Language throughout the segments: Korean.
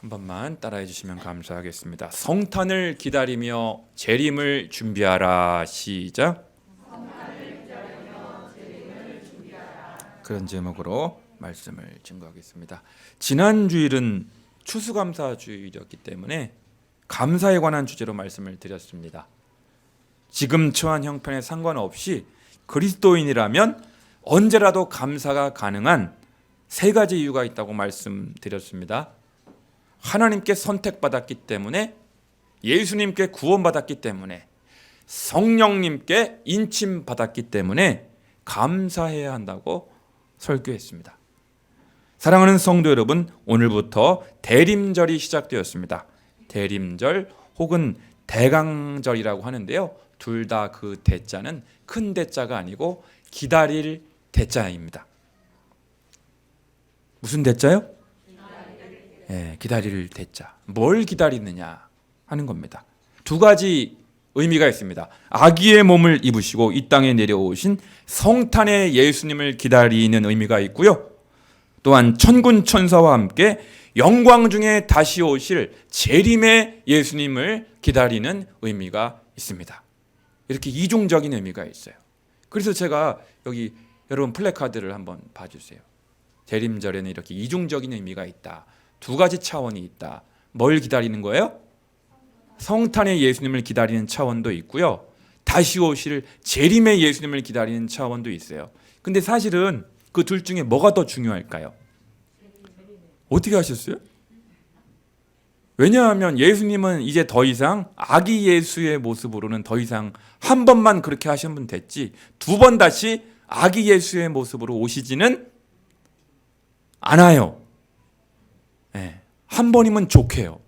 한 번만 따라해 주시면 감사하겠습니다. 성탄을 기다리며 재림을 준비하라. 시작. 그런 제목으로 말씀을 증거하겠습니다. 지난 주일은 추수감사 주일이었기 때문에 감사에 관한 주제로 말씀을 드렸습니다. 지금 처한 형편에 상관없이 그리스도인이라면 언제라도 감사가 가능한 세 가지 이유가 있다고 말씀드렸습니다. 하나님께 선택받았기 때문에, 예수님께 구원받았기 때문에, 성령님께 인침받았기 때문에 감사해야 한다고 설교했습니다. 사랑하는 성도 여러분, 오늘부터 대림절이 시작되었습니다. 대림절 혹은 대강절이라고 하는데요, 둘 다 그 대자는 큰 대자가 아니고 기다릴 대자입니다. 무슨 대자요? 기다릴 대자. 뭘 기다리느냐 하는 겁니다. 두 가지 의미가 있습니다. 아기의 몸을 입으시고 이 땅에 내려오신 성탄의 예수님을 기다리는 의미가 있고요, 또한 천군 천사와 함께 영광 중에 다시 오실 재림의 예수님을 기다리는 의미가 있습니다. 이렇게 이중적인 의미가 있어요. 그래서 제가 여기 여러분 플래카드를 한번 봐주세요. 대림절에는 이렇게 이중적인 의미가 있다. 두 가지 차원이 있다. 뭘 기다리는 거예요? 성탄의 예수님을 기다리는 차원도 있고요, 다시 오실 재림의 예수님을 기다리는 차원도 있어요. 근데 사실은 그 둘 중에 뭐가 더 중요할까요? 어떻게 하셨어요? 왜냐하면 예수님은 이제 더 이상 아기 예수의 모습으로는 더 이상 한 번만 그렇게 하시면 됐지 두 번 다시 아기 예수의 모습으로 오시지는 않아요. 한 번이면 좋게요.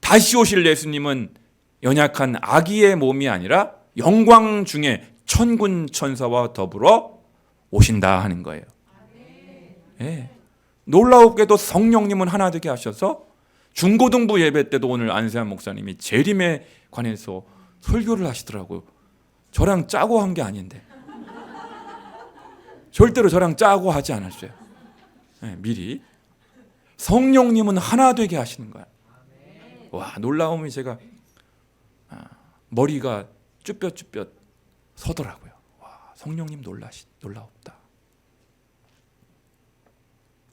다시 오실 예수님은 연약한 아기의 몸이 아니라 영광 중에 천군 천사와 더불어 오신다 하는 거예요. 놀라웠게도 성령님은 하나 되게 하셔서 중고등부 예배 때도 오늘 안세한 목사님이 재림에 관해서 설교를 하시더라고요. 저랑 짜고 한 게 아닌데, 절대로 저랑 짜고 하지 않았어요. 미리 성령님은 하나 되게 하시는 거야. 와, 놀라움이 제가 머리가 쭈뼛쭈뼛 서더라고요. 와, 성령님 놀라웠다.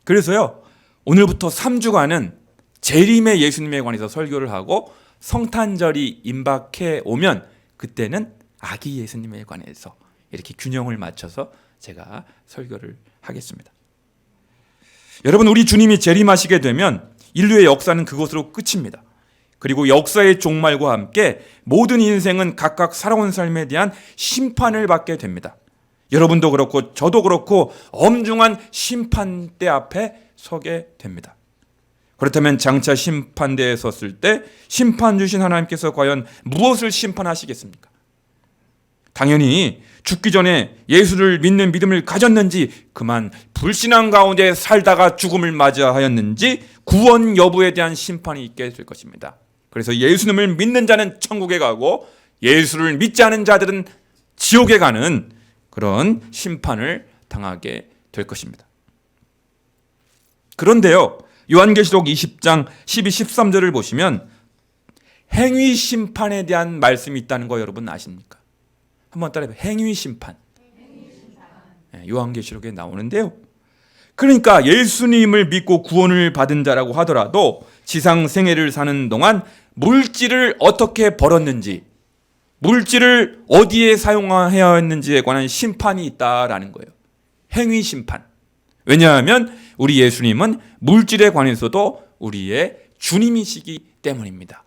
그래서요, 오늘부터 3주간은 재림의 예수님에 관해서 설교를 하고, 성탄절이 임박해 오면 그때는 아기 예수님에 관해서 이렇게 균형을 맞춰서 제가 설교를 하겠습니다. 여러분, 우리 주님이 재림하시게 되면 인류의 역사는 그것으로 끝입니다. 그리고 역사의 종말과 함께 모든 인생은 각각 살아온 삶에 대한 심판을 받게 됩니다. 여러분도 그렇고 저도 그렇고 엄중한 심판대 앞에 서게 됩니다. 그렇다면 장차 심판대에 섰을 때 심판 주신 하나님께서 과연 무엇을 심판하시겠습니까? 당연히 죽기 전에 예수를 믿는 믿음을 가졌는지, 그만 불신앙 가운데 살다가 죽음을 맞이하였는지 구원 여부에 대한 심판이 있게 될 것입니다. 그래서 예수님을 믿는 자는 천국에 가고 예수를 믿지 않은 자들은 지옥에 가는 그런 심판을 당하게 될 것입니다. 그런데요, 요한계시록 20장 12, 13절을 보시면 행위 심판에 대한 말씀이 있다는 거 여러분 아십니까? 한번 따라해봐요. 행위 심판. 요한계시록에 나오는데요, 그러니까 예수님을 믿고 구원을 받은 자라고 하더라도 지상 생애를 사는 동안 물질을 어떻게 벌었는지, 물질을 어디에 사용해야 했는지에 관한 심판이 있다라는 거예요. 행위 심판. 왜냐하면 우리 예수님은 물질에 관해서도 우리의 주님이시기 때문입니다.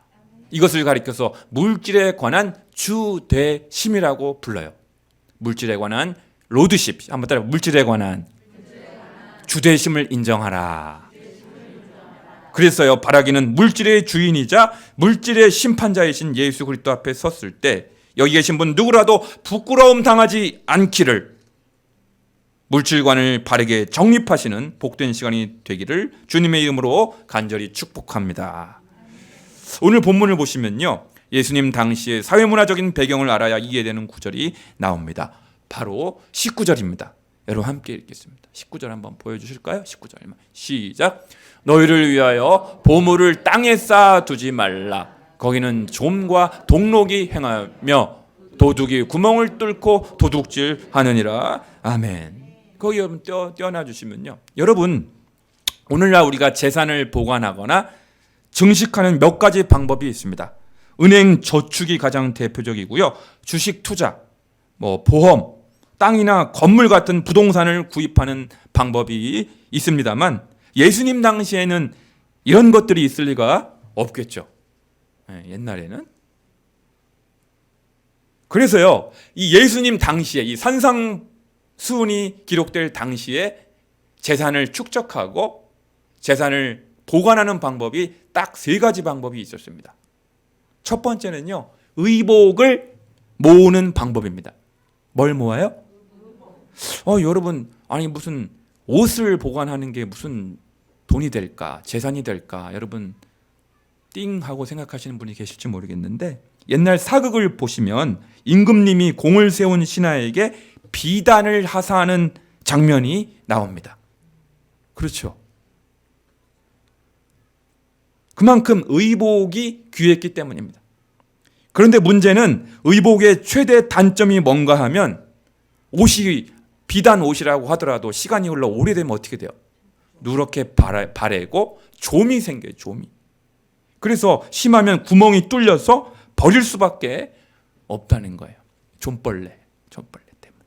이것을 가리켜서 물질에 관한 주되심이라고 불러요. 물질에 관한 로드십. 한번 따라, 물질에 관한 주되심을 인정하라. 그래서요, 바라기는 물질의 주인이자 물질의 심판자이신 예수 그리스도 앞에 섰을 때 여기 계신 분 누구라도 부끄러움 당하지 않기를, 물질관을 바르게 정립하시는 복된 시간이 되기를 주님의 이름으로 간절히 축복합니다. 오늘 본문을 보시면요, 예수님 당시의 사회문화적인 배경을 알아야 이해되는 구절이 나옵니다. 바로 19절입니다. 여러분 함께 읽겠습니다. 19절 한번 보여주실까요? 19절 시작. 너희를 위하여 보물을 땅에 쌓아두지 말라. 거기는 좀과 독록이 행하며 도둑이 구멍을 뚫고 도둑질하느니라. 아멘. 거기 여러분 떼어놔 주시면요. 여러분 오늘날 우리가 재산을 보관하거나 증식하는 몇 가지 방법이 있습니다. 은행 저축이 가장 대표적이고요. 주식 투자, 보험, 땅이나 건물 같은 부동산을 구입하는 방법이 있습니다만 예수님 당시에는 이런 것들이 있을 리가 없겠죠. 옛날에는. 그래서요, 이 예수님 당시에 이 산상수훈이 기록될 당시에 재산을 축적하고 재산을 보관하는 방법이 딱 세 가지 방법이 있었습니다. 첫 번째는요, 의복을 모으는 방법입니다. 뭘 모아요? 여러분, 아니 무슨 옷을 보관하는 게 무슨 돈이 될까, 재산이 될까? 여러분 띵 하고 생각하시는 분이 계실지 모르겠는데 옛날 사극을 보시면 임금님이 공을 세운 신하에게 비단을 하사하는 장면이 나옵니다. 그렇죠. 그만큼 의복이 귀했기 때문입니다. 그런데 문제는 의복의 최대 단점이 뭔가 하면 옷이 비단 옷이라고 하더라도 시간이 흘러 오래되면 어떻게 돼요? 누렇게 바래고 좀이 생겨요. 좀이. 그래서 심하면 구멍이 뚫려서 버릴 수밖에 없다는 거예요. 좀벌레 때문에.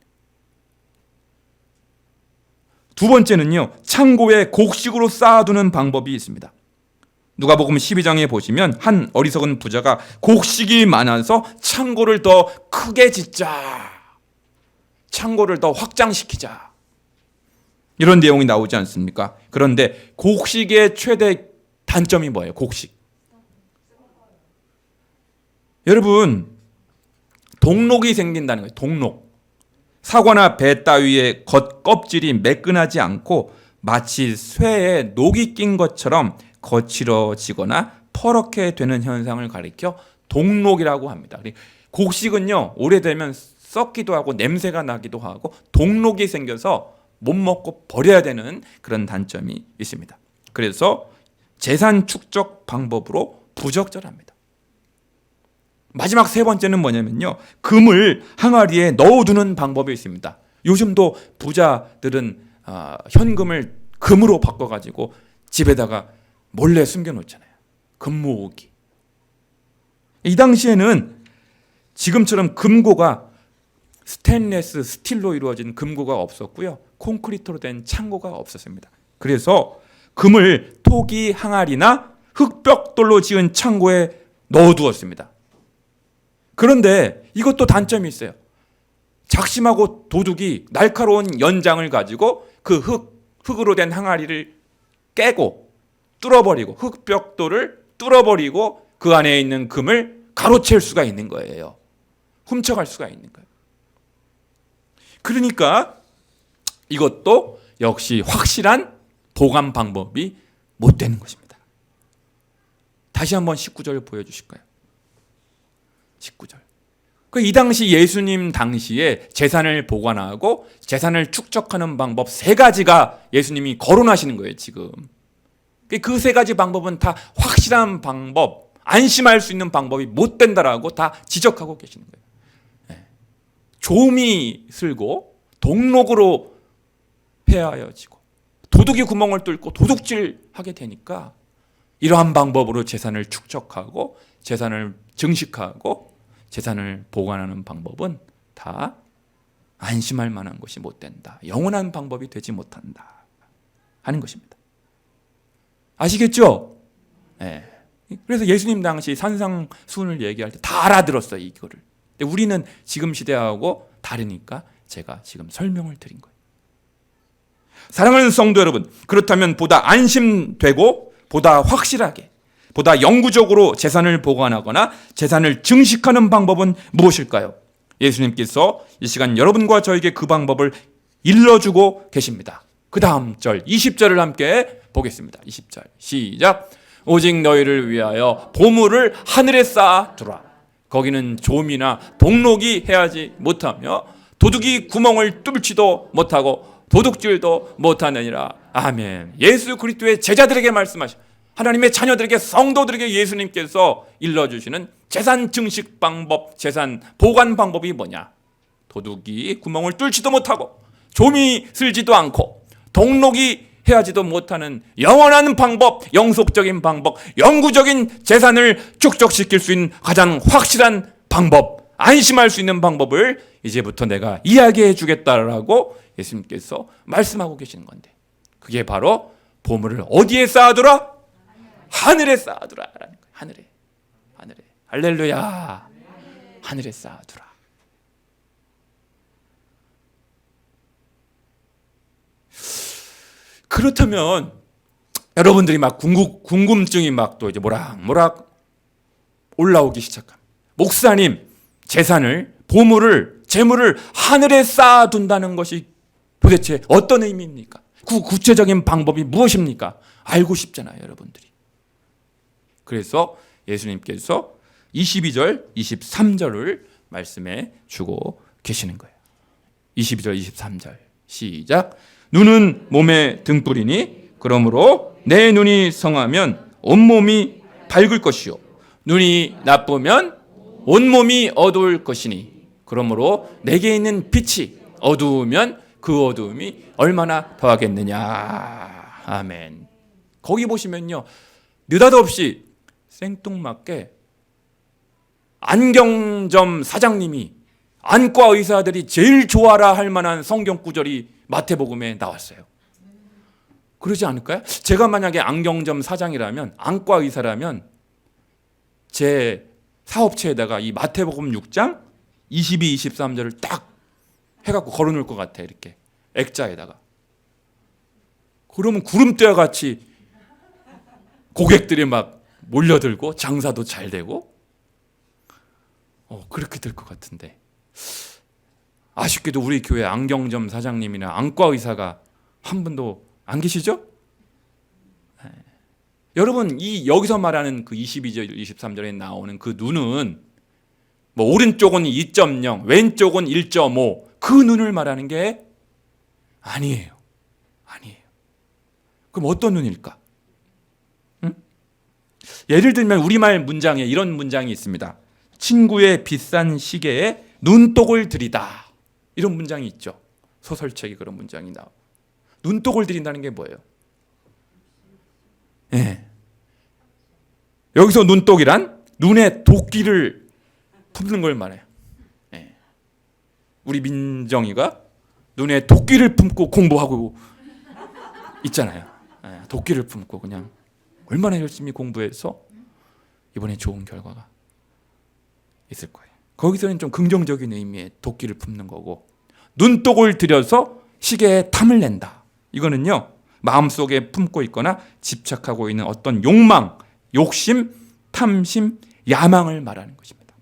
두 번째는요, 창고에 곡식으로 쌓아두는 방법이 있습니다. 누가복음 12장에 보시면 한 어리석은 부자가 곡식이 많아서 창고를 더 크게 짓자, 창고를 더 확장시키자, 이런 내용이 나오지 않습니까? 그런데 곡식의 최대 단점이 뭐예요? 곡식. 여러분, 동록이 생긴다는 거예요. 동록. 사과나 배 따위의 겉껍질이 매끈하지 않고 마치 쇠에 녹이 낀 것처럼 거칠어지거나 퍼렇게 되는 현상을 가리켜 동록이라고 합니다. 곡식은요, 오래되면 썩기도 하고 냄새가 나기도 하고 동록이 생겨서 못 먹고 버려야 되는 그런 단점이 있습니다. 그래서 재산 축적 방법으로 부적절합니다. 마지막 세 번째는 뭐냐면요, 금을 항아리에 넣어두는 방법이 있습니다. 요즘도 부자들은 현금을 금으로 바꿔가지고 집에다가 몰래 숨겨놓잖아요. 금 모으기. 이 당시에는 지금처럼 금고가 스테인리스 스틸로 이루어진 금고가 없었고요, 콘크리트로 된 창고가 없었습니다. 그래서 금을 토기 항아리나 흙벽돌로 지은 창고에 넣어두었습니다. 그런데 이것도 단점이 있어요. 작심하고 도둑이 날카로운 연장을 가지고 그 흙으로 된 항아리를 깨고 뚫어버리고 흙벽돌을 뚫어버리고 그 안에 있는 금을 가로챌 수가 있는 거예요. 훔쳐갈 수가 있는 거예요. 그러니까 이것도 역시 확실한 보관 방법이 못 되는 것입니다. 다시 한번 19절 보여주실까요? 19절. 이 당시 예수님 당시에 재산을 보관하고 재산을 축적하는 방법 세 가지가 예수님이 거론하시는 거예요, 지금. 그 세 가지 방법은 다 확실한 방법, 안심할 수 있는 방법이 못 된다라고 다 지적하고 계시는 거예요. 좀이 슬고 동록으로 폐하여지고 도둑이 구멍을 뚫고 도둑질하게 되니까 이러한 방법으로 재산을 축적하고 재산을 증식하고 재산을 보관하는 방법은 다 안심할 만한 것이 못 된다. 영원한 방법이 되지 못한다 하는 것입니다. 아시겠죠? 네. 그래서 예수님 당시 산상수훈을 얘기할 때 다 알아들었어요, 이거를. 근데 우리는 지금 시대하고 다르니까 제가 지금 설명을 드린 거예요. 사랑하는 성도 여러분, 그렇다면 보다 안심되고 보다 확실하게 보다 영구적으로 재산을 보관하거나 재산을 증식하는 방법은 무엇일까요? 예수님께서 이 시간 여러분과 저에게 그 방법을 일러주고 계십니다. 그 다음 절 20절을 함께 보겠습니다. 20절 시작. 오직 너희를 위하여 보물을 하늘에 쌓아두라. 거기는 좀이나 동록이 해하지 못하며 도둑이 구멍을 뚫지도 못하고 도둑질도 못하느니라. 아멘. 예수 그리스도의 제자들에게 말씀하시, 하나님의 자녀들에게, 성도들에게 예수님께서 일러주시는 재산 증식 방법, 재산 보관 방법이 뭐냐? 도둑이 구멍을 뚫지도 못하고 좀이 슬지도 않고 동록이 해하지도 못하는 영원한 방법, 영속적인 방법, 영구적인 재산을 축적시킬 수 있는 가장 확실한 방법, 안심할 수 있는 방법을 이제부터 내가 이야기해 주겠다라고 예수님께서 말씀하고 계시는 건데, 그게 바로 보물을 어디에 쌓아두라? 하늘에 쌓아두라라는 거예요. 하늘에. 할렐루야. 하늘에 쌓아두라. 그렇다면 여러분들이 막 궁금증이 막 또 이제 모락모락 올라오기 시작합니다. 목사님, 재산을, 보물을, 재물을 하늘에 쌓아둔다는 것이 도대체 어떤 의미입니까? 그 구체적인 방법이 무엇입니까? 알고 싶잖아요, 여러분들이. 그래서 예수님께서 22절, 23절을 말씀해 주고 계시는 거예요. 22절, 23절 시작. 눈은 몸의 등불이니 그러므로 내 눈이 성하면 온몸이 밝을 것이요 눈이 나쁘면 온몸이 어두울 것이니 그러므로 내게 있는 빛이 어두우면 그 어두움이 얼마나 더하겠느냐. 아멘. 거기 보시면요, 느닷없이 생뚱맞게 안경점 사장님이, 안과 의사들이 제일 좋아라 할 만한 성경 구절이 마태복음에 나왔어요. 그러지 않을까요? 제가 만약에 안경점 사장이라면, 안과 의사라면 제 사업체에다가 이 마태복음 6장 22, 23절을 딱 해갖고 걸어놓을 것 같아. 이렇게 액자에다가. 그러면 구름대와 같이 고객들이 막 몰려들고 장사도 잘 되고 그렇게 될 것 같은데, 아쉽게도 우리 교회 안경점 사장님이나 안과 의사가 한 분도 안 계시죠? 네. 여러분, 이 여기서 말하는 그 22절, 23절에 나오는 그 눈은 뭐 오른쪽은 2.0, 왼쪽은 1.5, 그 눈을 말하는 게 아니에요. 그럼 어떤 눈일까? 응? 예를 들면 우리말 문장에 이런 문장이 있습니다. 친구의 비싼 시계에 눈독을 들이다. 이런 문장이 있죠. 소설책에 그런 문장이 나오고. 눈독을 들인다는 게 뭐예요? 네. 여기서 눈독이란 눈에 도끼를 품는 걸 말해요. 네. 우리 민정이가 눈에 도끼를 품고 공부하고 있잖아요. 네. 도끼를 품고 그냥 얼마나 열심히 공부해서 이번에 좋은 결과가 있을 거예요. 거기서는 좀 긍정적인 의미의 도끼를 품는 거고, 눈독을 들여서 시계에 탐을 낸다. 이거는요, 마음속에 품고 있거나 집착하고 있는 어떤 욕망, 욕심, 탐심, 야망을 말하는 것입니다.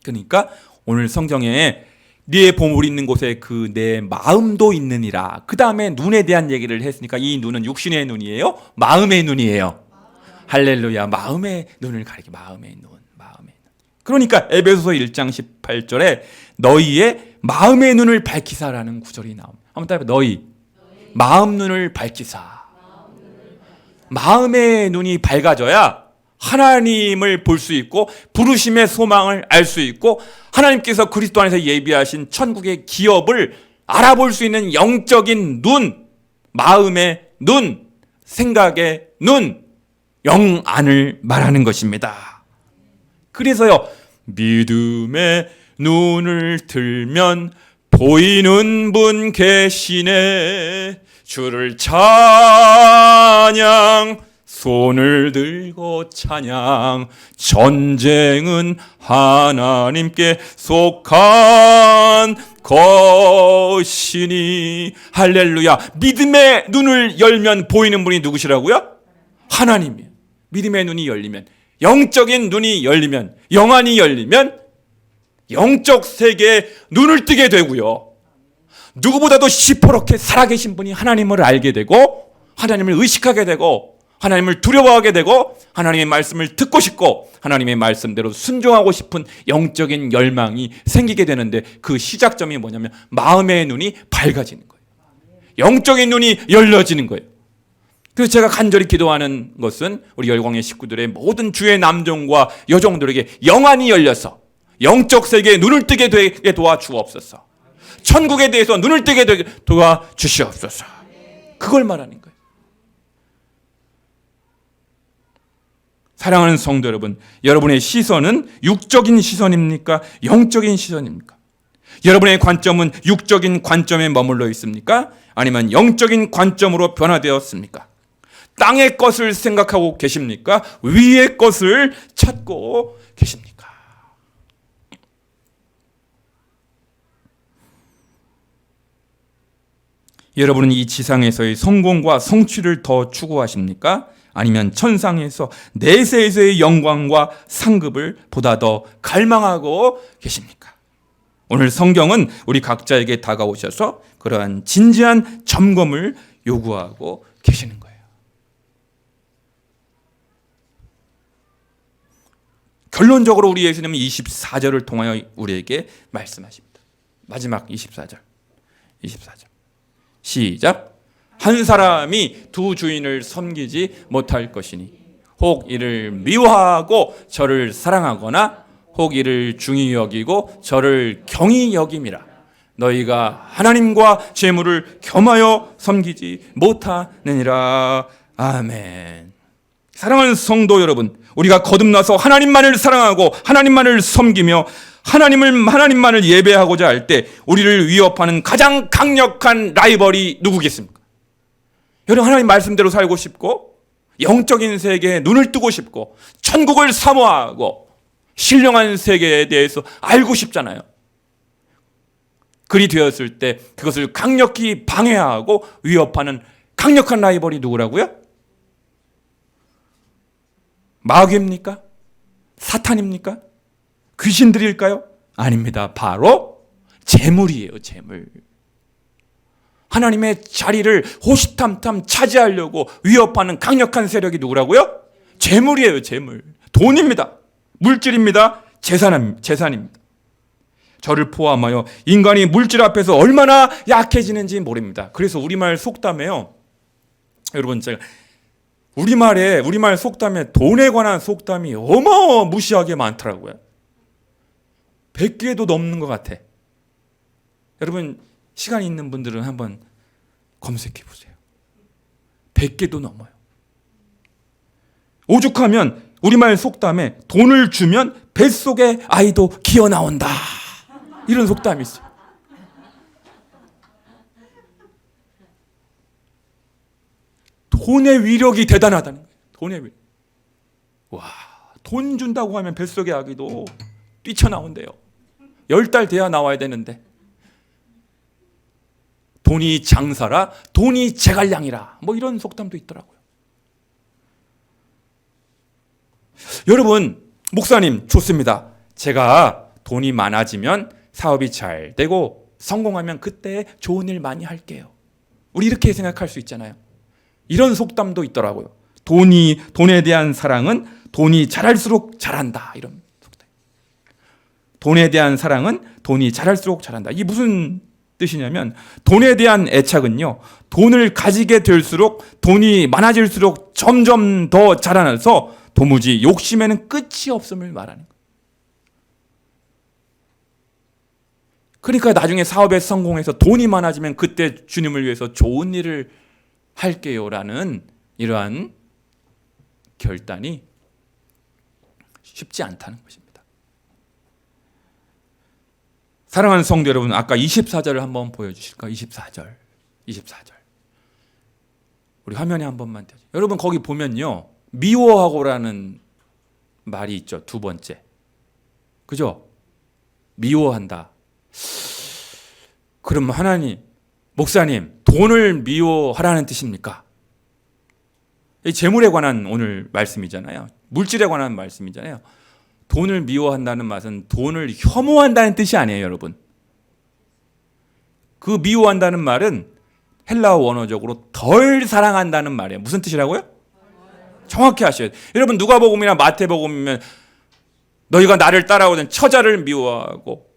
그러니까 오늘 성경에 네 보물이 있는 곳에 그 내 마음도 있느니라. 그 다음에 눈에 대한 얘기를 했으니까 이 눈은 육신의 눈이에요? 마음의 눈이에요? 할렐루야. 마음의 눈을 가리켜. 마음의 눈. 그러니까 에베소서 1장 18절에 너희의 마음의 눈을 밝히사라는 구절이 나옵니다. 한번 따라해봐. 너희 마음 눈을 밝히사. 마음의 눈이 밝아져야 하나님을 볼 수 있고 부르심의 소망을 알 수 있고 하나님께서 그리스도 안에서 예비하신 천국의 기업을 알아볼 수 있는 영적인 눈, 마음의 눈, 생각의 눈, 영안을 말하는 것입니다. 그래서요, 믿음의 눈을 들면 보이는 분 계시네. 주를 찬양, 손을 들고 찬양. 전쟁은 하나님께 속한 것이니. 할렐루야. 믿음의 눈을 열면 보이는 분이 누구시라고요? 하나님이에요. 믿음의 눈이 열리면, 영적인 눈이 열리면, 영안이 열리면 영적 세계에 눈을 뜨게 되고요. 누구보다도 시퍼렇게 살아계신 분이 하나님을 알게 되고 하나님을 의식하게 되고 하나님을 두려워하게 되고 하나님의 말씀을 듣고 싶고 하나님의 말씀대로 순종하고 싶은 영적인 열망이 생기게 되는데 그 시작점이 뭐냐면 마음의 눈이 밝아지는 거예요. 영적인 눈이 열려지는 거예요. 그래서 제가 간절히 기도하는 것은 우리 열광의 식구들의 모든 주의 남종과 여종들에게 영안이 열려서 영적 세계에 눈을 뜨게 되게 도와주옵소서. 천국에 대해서 눈을 뜨게 되게 도와주시옵소서. 그걸 말하는 거예요. 사랑하는 성도 여러분, 여러분의 시선은 육적인 시선입니까? 영적인 시선입니까? 여러분의 관점은 육적인 관점에 머물러 있습니까? 아니면 영적인 관점으로 변화되었습니까? 땅의 것을 생각하고 계십니까? 위의 것을 찾고 계십니까? 여러분은 이 지상에서의 성공과 성취를 더 추구하십니까? 아니면 천상에서 내세에서의 영광과 상급을 보다 더 갈망하고 계십니까? 오늘 성경은 우리 각자에게 다가오셔서 그러한 진지한 점검을 요구하고 계시는 거예요. 결론적으로 우리 예수님은 24절을 통하여 우리에게 말씀하십니다. 마지막 24절. 시작. 한 사람이 두 주인을 섬기지 못할 것이니 혹 이를 미워하고 저를 사랑하거나 혹 이를 중히 여기고 저를 경히 여김이라. 너희가 하나님과 재물을 겸하여 섬기지 못하느니라. 아멘. 사랑하는 성도 여러분, 우리가 거듭나서 하나님만을 사랑하고 하나님만을 섬기며 하나님만을 예배하고자 할 때 우리를 위협하는 가장 강력한 라이벌이 누구겠습니까? 여러분, 하나님 말씀대로 살고 싶고 영적인 세계에 눈을 뜨고 싶고 천국을 사모하고 신령한 세계에 대해서 알고 싶잖아요. 그리 되었을 때 그것을 강력히 방해하고 위협하는 강력한 라이벌이 누구라고요? 마귀입니까? 사탄입니까? 귀신들일까요? 아닙니다. 바로 재물이에요. 재물. 하나님의 자리를 호시탐탐 차지하려고 위협하는 강력한 세력이 누구라고요? 재물이에요. 재물. 돈입니다. 물질입니다. 재산입니다. 저를 포함하여 인간이 물질 앞에서 얼마나 약해지는지 모릅니다. 그래서 우리말 속담에요. 여러분, 제가 우리말 속담에 돈에 관한 속담이 어마무시하게 많더라고요. 100개도 넘는 것 같아. 여러분, 시간 있는 분들은 한번 검색해 보세요. 100개도 넘어요. 오죽하면 우리말 속담에 돈을 주면 뱃속에 아이도 기어 나온다. 이런 속담이 있어요. 돈의 위력이 대단하다는 거예요. 돈의 위력. 와, 돈 준다고 하면 뱃속의 아기도 뛰쳐나온대요. 10달 돼야 나와야 되는데. 돈이 장사라, 돈이 제갈량이라, 뭐 이런 속담도 있더라고요. 여러분, 목사님 좋습니다. 제가 돈이 많아지면 사업이 잘 되고 성공하면 그때 좋은 일 많이 할게요. 우리 이렇게 생각할 수 있잖아요. 이런 속담도 있더라고요. 돈에 대한 사랑은 돈이 자랄수록 잘한다. 이런 속담. 돈에 대한 사랑은 돈이 자랄수록 잘한다. 이게 무슨 뜻이냐면 돈에 대한 애착은요, 돈을 가지게 될수록 돈이 많아질수록 점점 더 자라나서 도무지 욕심에는 끝이 없음을 말하는 거예요. 그러니까 나중에 사업에 성공해서 돈이 많아지면 그때 주님을 위해서 좋은 일을 할게요라는 이러한 결단이 쉽지 않다는 것입니다. 사랑하는 성도 여러분, 아까 24절을 한번 보여주실까요? 24절. 우리 화면에 한 번만 띄워주세요. 여러분, 거기 보면요, 미워하고라는 말이 있죠. 두 번째. 그죠? 미워한다. 그럼 하나님, 목사님, 돈을 미워하라는 뜻입니까? 이 재물에 관한 오늘 말씀이잖아요. 물질에 관한 말씀이잖아요. 돈을 미워한다는 말은 돈을 혐오한다는 뜻이 아니에요, 여러분. 그 미워한다는 말은 헬라어 원어적으로 덜 사랑한다는 말이에요. 무슨 뜻이라고요? 정확히 하셔야 돼요. 여러분 누가복음이나 마태복음이면 너희가 나를 따라오던 처자를 미워하고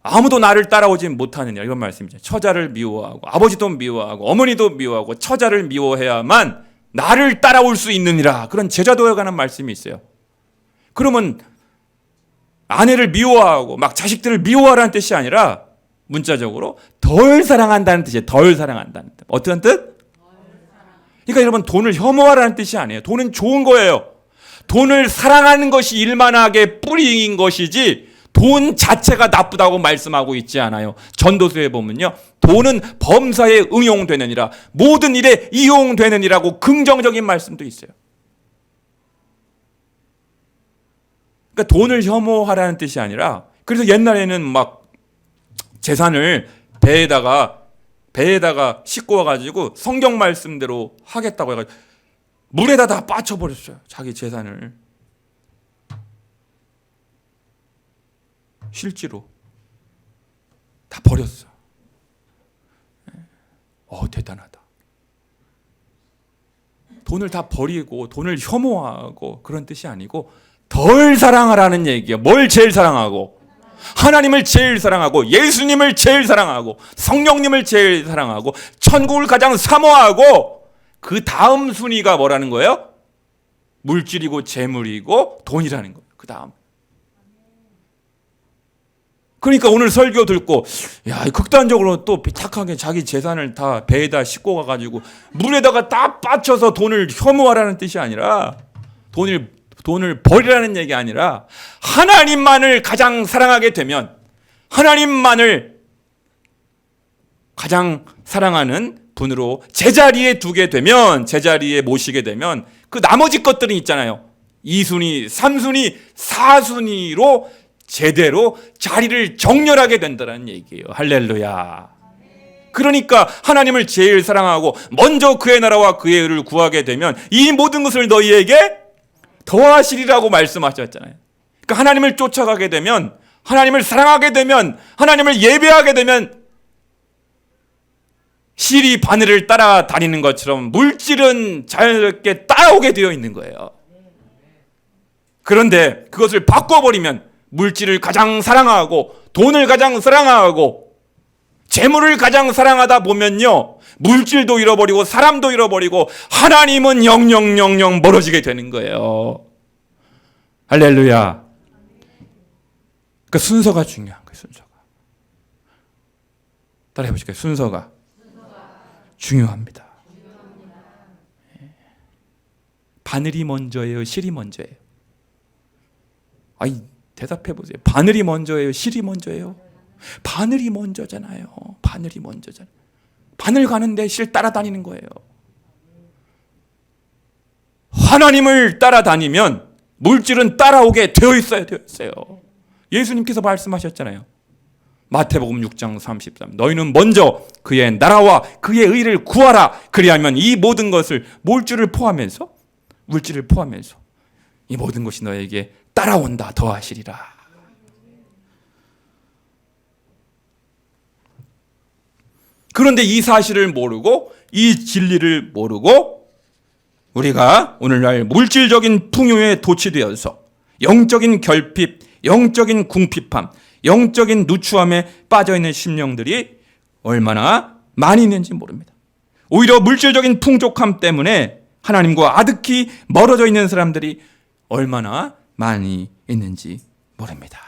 아무도 나를 따라오지 못하느냐 이런 말씀이죠. 처자를 미워하고 아버지도 미워하고 어머니도 미워하고 처자를 미워해야만 나를 따라올 수 있느니라. 그런 제자도에 관한 말씀이 있어요. 그러면 아내를 미워하고 막 자식들을 미워하라는 뜻이 아니라 문자적으로 덜 사랑한다는 뜻이에요. 덜 사랑한다는 뜻. 어떤 뜻? 그러니까 여러분 돈을 혐오하라는 뜻이 아니에요. 돈은 좋은 거예요. 돈을 사랑하는 것이 일만하게 뿌리인 것이지 돈 자체가 나쁘다고 말씀하고 있지 않아요. 전도서에 보면요. 돈은 범사에 응용되느니라 모든 일에 이용되느니라고 긍정적인 말씀도 있어요. 그러니까 돈을 혐오하라는 뜻이 아니라 그래서 옛날에는 막 재산을 배에다가 싣고 와가지고 성경 말씀대로 하겠다고 해가지고 물에다 다 빠쳐버렸어요. 자기 재산을. 실제로 다 버렸어. 대단하다. 돈을 다 버리고 돈을 혐오하고 그런 뜻이 아니고 덜 사랑하라는 얘기예요. 뭘 제일 사랑하고? 하나님을 제일 사랑하고 예수님을 제일 사랑하고 성령님을 제일 사랑하고 천국을 가장 사모하고 그 다음 순위가 뭐라는 거예요? 물질이고 재물이고 돈이라는 거예요. 그 다음. 그러니까 오늘 설교 듣고 극단적으로 또 비탁하게 자기 재산을 다 배에다 싣고 가가지고 물에다가 다 빠쳐서 돈을 혐오하라는 뜻이 아니라 돈을 버리라는 얘기 아니라 하나님만을 가장 사랑하게 되면 하나님만을 가장 사랑하는 분으로 제자리에 두게 되면 제자리에 모시게 되면 그 나머지 것들은 있잖아요. 2순위, 3순위, 4순위로 제대로 자리를 정렬하게 된다는 얘기예요. 할렐루야. 그러니까 하나님을 제일 사랑하고 먼저 그의 나라와 그의 의를 구하게 되면 이 모든 것을 너희에게 더하시리라고 말씀하셨잖아요. 그러니까 하나님을 쫓아가게 되면 하나님을 사랑하게 되면 하나님을 예배하게 되면 실이 바늘을 따라다니는 것처럼 물질은 자연스럽게 따라오게 되어 있는 거예요. 그런데 그것을 바꿔버리면 물질을 가장 사랑하고 돈을 가장 사랑하고 재물을 가장 사랑하다 보면요 물질도 잃어버리고 사람도 잃어버리고 하나님은 영영 멀어지게 되는 거예요. 할렐루야. 그러니까 순서가 중요한 거예요. 순서가. 따라해 보실까요? 순서가 중요합니다. 바늘이 먼저예요? 실이 먼저예요? 대답해 보세요. 바늘이 먼저예요? 실이 먼저예요? 바늘이 먼저잖아요. 바늘이 먼저잖아요. 바늘 가는데 실 따라다니는 거예요. 하나님을 따라다니면 물질은 따라오게 되어 있어요. 예수님께서 말씀하셨잖아요. 마태복음 6장 33 너희는 먼저 그의 나라와 그의 의를 구하라. 그리하면 이 모든 것을 물질을 포함해서 이 모든 것이 너에게 따라온다. 더하시리라. 그런데 이 사실을 모르고 이 진리를 모르고 우리가 오늘날 물질적인 풍요에 도취되어서 영적인 결핍, 영적인 궁핍함, 영적인 누추함에 빠져있는 심령들이 얼마나 많이 있는지 모릅니다. 오히려 물질적인 풍족함 때문에 하나님과 아득히 멀어져 있는 사람들이 얼마나 많이 있는지 모릅니다.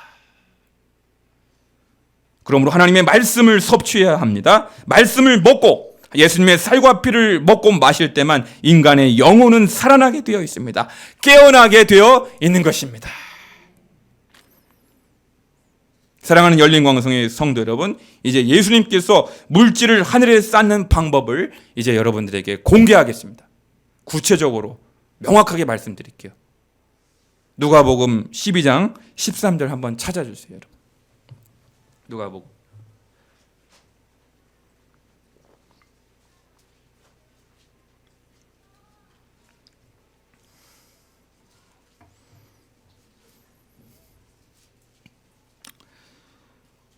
그러므로 하나님의 말씀을 섭취해야 합니다. 말씀을 먹고 예수님의 살과 피를 먹고 마실 때만 인간의 영혼은 살아나게 되어 있습니다. 깨어나게 되어 있는 것입니다. 사랑하는 열린광성의 성도 여러분, 이제 예수님께서 물질을 하늘에 쌓는 방법을 이제 여러분들에게 공개하겠습니다. 구체적으로 명확하게 말씀드릴게요. 누가복음 12장 13절 한번 찾아주세요. 여러분. 누가복음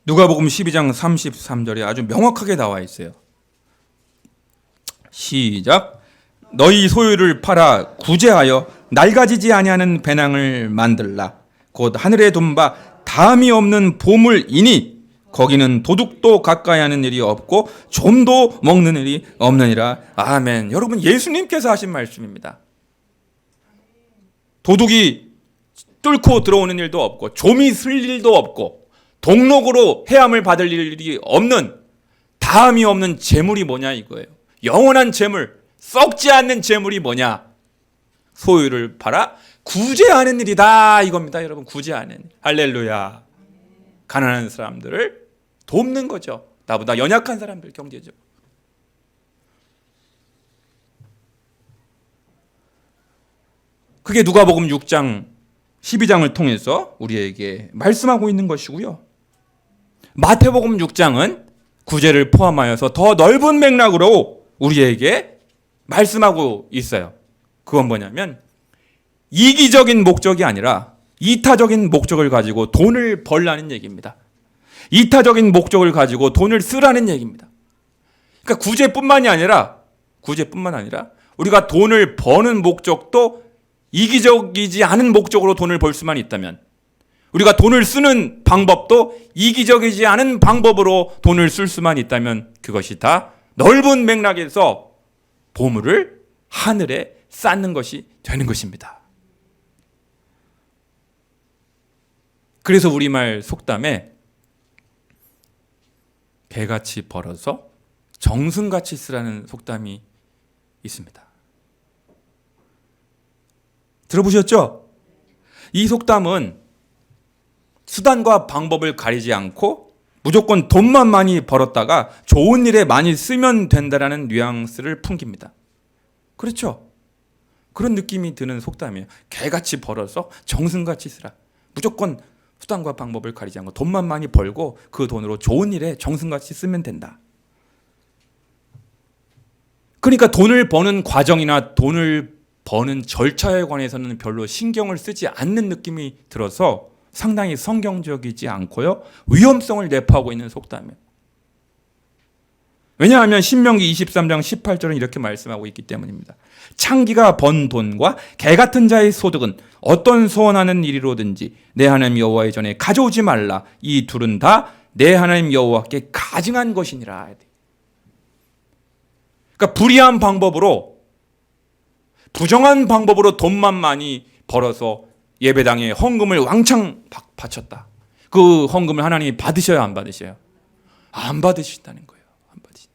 누가복음 12장 33절에 아주 명확하게 나와 있어요. 시작. 너희 소유를 팔아 구제하여 낡아지지 아니하는 배낭을 만들라. 곧 하늘에 둔 바 다함이 없는 보물이니 거기는 도둑도 가까이 하는 일이 없고 좀도 먹는 일이 없느니라. 아멘. 여러분, 예수님께서 하신 말씀입니다. 도둑이 뚫고 들어오는 일도 없고 좀이 쓸 일도 없고 동록으로 해함을 받을 일이 없는, 다함이 없는 재물이 뭐냐 이거예요. 영원한 재물, 썩지 않는 재물이 뭐냐? 소유를 팔아 구제하는 일이다 이겁니다. 여러분, 구제하는. 할렐루야. 가난한 사람들을 돕는 거죠. 나보다 연약한 사람들, 경제적. 그게 누가복음 6장 12장을 통해서 우리에게 말씀하고 있는 것이고요. 마태복음 6장은 구제를 포함하여서 더 넓은 맥락으로 우리에게 말씀하고 있어요. 그건 뭐냐면 이기적인 목적이 아니라 이타적인 목적을 가지고 돈을 벌라는 얘기입니다. 이타적인 목적을 가지고 돈을 쓰라는 얘기입니다. 그러니까 구제뿐만 아니라 우리가 돈을 버는 목적도 이기적이지 않은 목적으로 돈을 벌 수만 있다면, 우리가 돈을 쓰는 방법도 이기적이지 않은 방법으로 돈을 쓸 수만 있다면 그것이 다 넓은 맥락에서 보물을 하늘에 쌓는 것이 되는 것입니다. 그래서 우리말 속담에 개같이 벌어서 정승같이 쓰라는 속담이 있습니다. 들어보셨죠? 이 속담은 수단과 방법을 가리지 않고 무조건 돈만 많이 벌었다가 좋은 일에 많이 쓰면 된다라는 뉘앙스를 풍깁니다. 그렇죠? 그런 느낌이 드는 속담이에요. 개같이 벌어서 정승같이 쓰라. 무조건 수단과 방법을 가리지 않고 돈만 많이 벌고 그 돈으로 좋은 일에 정승같이 쓰면 된다. 그러니까 돈을 버는 과정이나 돈을 버는 절차에 관해서는 별로 신경을 쓰지 않는 느낌이 들어서 상당히 성경적이지 않고요, 위험성을 내포하고 있는 속담이에요. 왜냐하면 신명기 23장 18절은 이렇게 말씀하고 있기 때문입니다. 창기가 번 돈과 개 같은 자의 소득은 어떤 소원하는 일이로든지 내 하나님 여호와의 전에 가져오지 말라. 이 둘은 다 내 하나님 여호와께 가증한 것이니라. 그러니까 불의한 방법으로, 부정한 방법으로 돈만 많이 벌어서 예배당에 헌금을 왕창 바쳤다. 그 헌금을 하나님이 받으셔요, 안 받으셔요? 안 받으신다는 거예요. 안 받으신다.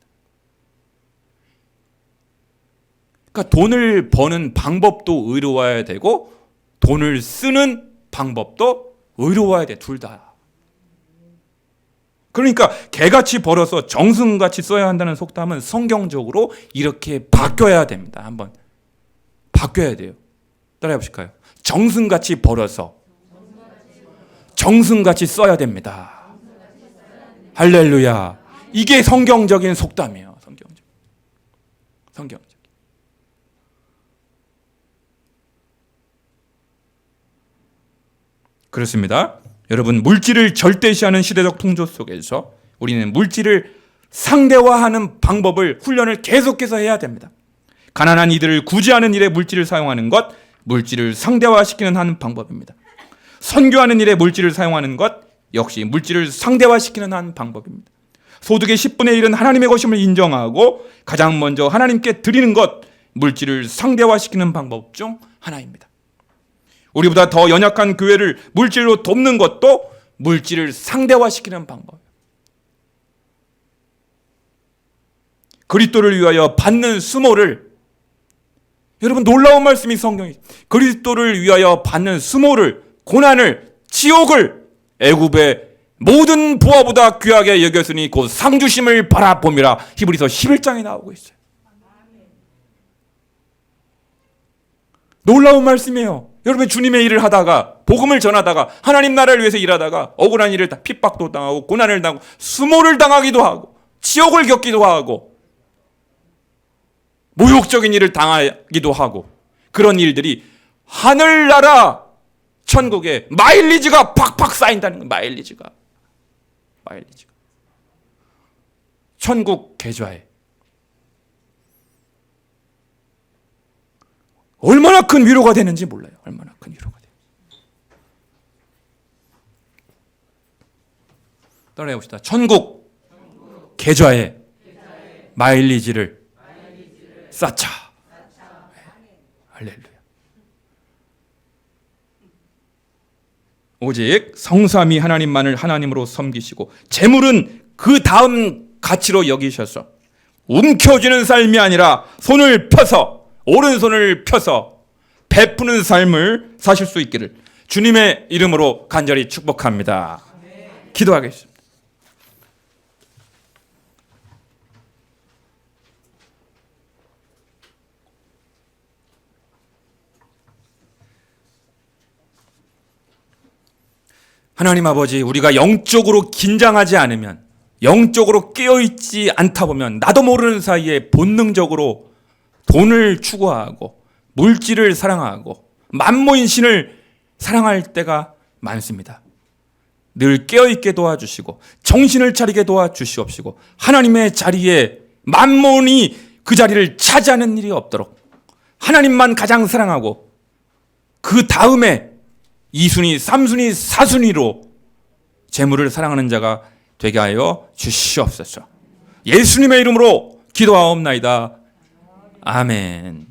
그러니까 돈을 버는 방법도 의로워야 되고 돈을 쓰는 방법도 의로워야 돼. 둘 다. 그러니까 개같이 벌어서 정승같이 써야 한다는 속담은 성경적으로 이렇게 바뀌어야 됩니다. 한번 바뀌어야 돼요. 따라해 보실까요? 정승같이 벌어서 정승같이 써야 됩니다. 할렐루야. 이게 성경적인 속담이에요. 성경적. 그렇습니다. 여러분, 물질을 절대시하는 시대적 풍조 속에서 우리는 물질을 상대화하는 방법을, 훈련을 계속해서 해야 됩니다. 가난한 이들을 구제하는 일에 물질을 사용하는 것, 물질을 상대화시키는 한 방법입니다. 선교하는 일에 물질을 사용하는 것, 역시 물질을 상대화시키는 한 방법입니다. 소득의 10분의 1은 하나님의 것임을 인정하고 가장 먼저 하나님께 드리는 것, 물질을 상대화시키는 방법 중 하나입니다. 우리보다 더 연약한 교회를 물질로 돕는 것도 물질을 상대화시키는 방법. 그리스도를 위하여 받는 수모를, 여러분 놀라운 말씀이 성경이, 그리스도를 위하여 받는 수모를, 고난을, 지옥을 애굽의 모든 부하보다 귀하게 여겼으니 곧 상주심을 바라봄이라. 히브리서 11장에 나오고 있어요. 놀라운 말씀이에요. 여러분, 주님의 일을 하다가, 복음을 전하다가, 하나님 나라를 위해서 일하다가 억울한 일을 핍박도 당하고 고난을 당하고 수모를 당하기도 하고 지옥을 겪기도 하고 모욕적인 일을 당하기도 하고, 그런 일들이 하늘나라 천국에 마일리지가 팍팍 쌓인다는 거예요. 마일리지가. 천국 계좌에. 얼마나 큰 위로가 되는지 몰라요. 얼마나 큰 위로가 돼요. 따라해 봅시다. 천국 계좌에 마일리지를 쌓자. 할렐루야. 오직 성삼위 하나님만을 하나님으로 섬기시고 재물은 그 다음 가치로 여기셔서 움켜쥐는 삶이 아니라 손을 펴서, 오른손을 펴서 베푸는 삶을 사실 수 있기를 주님의 이름으로 간절히 축복합니다. 기도하겠습니다. 하나님 아버지, 우리가 영적으로 긴장하지 않으면, 영적으로 깨어있지 않다 보면 나도 모르는 사이에 본능적으로 돈을 추구하고 물질을 사랑하고 만모인 신을 사랑할 때가 많습니다. 늘 깨어있게 도와주시고 정신을 차리게 도와주시옵시고 하나님의 자리에 만몬이 그 자리를 차지하는 일이 없도록 하나님만 가장 사랑하고 그 다음에 2순위, 3순위, 4순위로 재물을 사랑하는 자가 되게 하여 주시옵소서. 예수님의 이름으로 기도하옵나이다. 아멘.